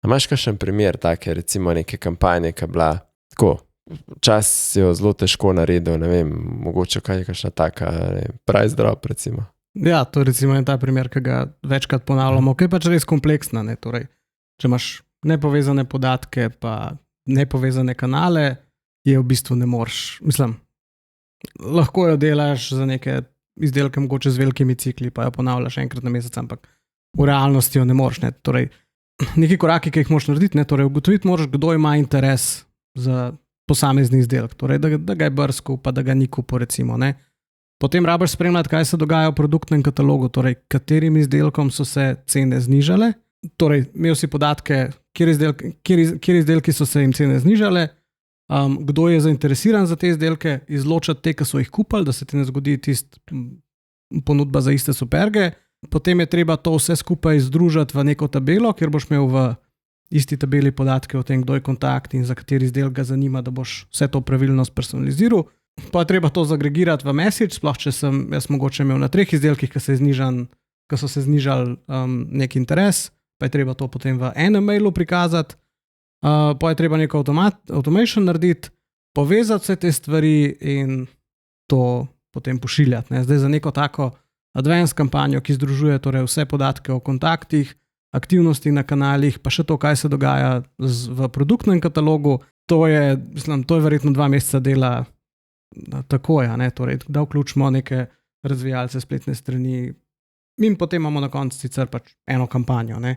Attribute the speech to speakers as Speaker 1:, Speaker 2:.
Speaker 1: A imaš kakšen primer take, recimo neke kampanje, ki je bila tako, čas si jo zelo težko naredil, ne vem, mogoče kaj je kakšna taka, price drop recimo.
Speaker 2: Ja, to je recimo ta primer, ki ga večkrat ponavljamo, ki je pač res kompleksna. Ne? Torej, če imaš nepovezane podatke pa nepovezane kanale, je v bistvu ne moreš. Mislim, lahko jo delaš za neke izdelke mogoče z velikimi cikli, pa jo ponavljaš enkrat na mesec, ampak v realnosti jo ne moreš. Ne? Torej, neki koraki, ki jih moraš narediti, ne? Torej, ugotoviti moraš, kdo ima interes za posamezni izdelek, torej, da ga je brskal, pa da ga ni kupil recimo, ne. Potem rabiš spremljati, kaj se dogaja v produktnem katalogu, torej katerim izdelkom so se cene znižale, torej imel si podatke, kjer izdelki so se jim cene znižale, kdo je zainteresiran za te izdelke, izločati te, ki so jih kupili, da se ti ne zgodi tist ponudba za iste superge. Potem je treba to vse skupaj združiti v neko tabelo, kjer boš imel v isti tabeli podatke o tem, kdo je kontakt in za kateri izdelek ga zanima, da boš vse to pravilno spersonaliziral. Pa je treba to zagregirati v message, sploh če sem jaz mogoče imel na 3 izdelkih, ki so se znižali nek interes, pa je treba to potem v enem mailu prikazati, pa je treba neko automation narediti, povezati vse te stvari in to potem pošiljati. Ne? Zdaj za neko tako advanced kampanjo, ki združuje torej vse podatke o kontaktih, aktivnosti na kanalih, pa še to, kaj se dogaja v produktnem katalogu, to je verjetno 2 meseca dela takoj, ne? Torej, da vključimo neke razvijalce spletne strani in potem imamo na koncu sicer pač eno kampanjo. Ne?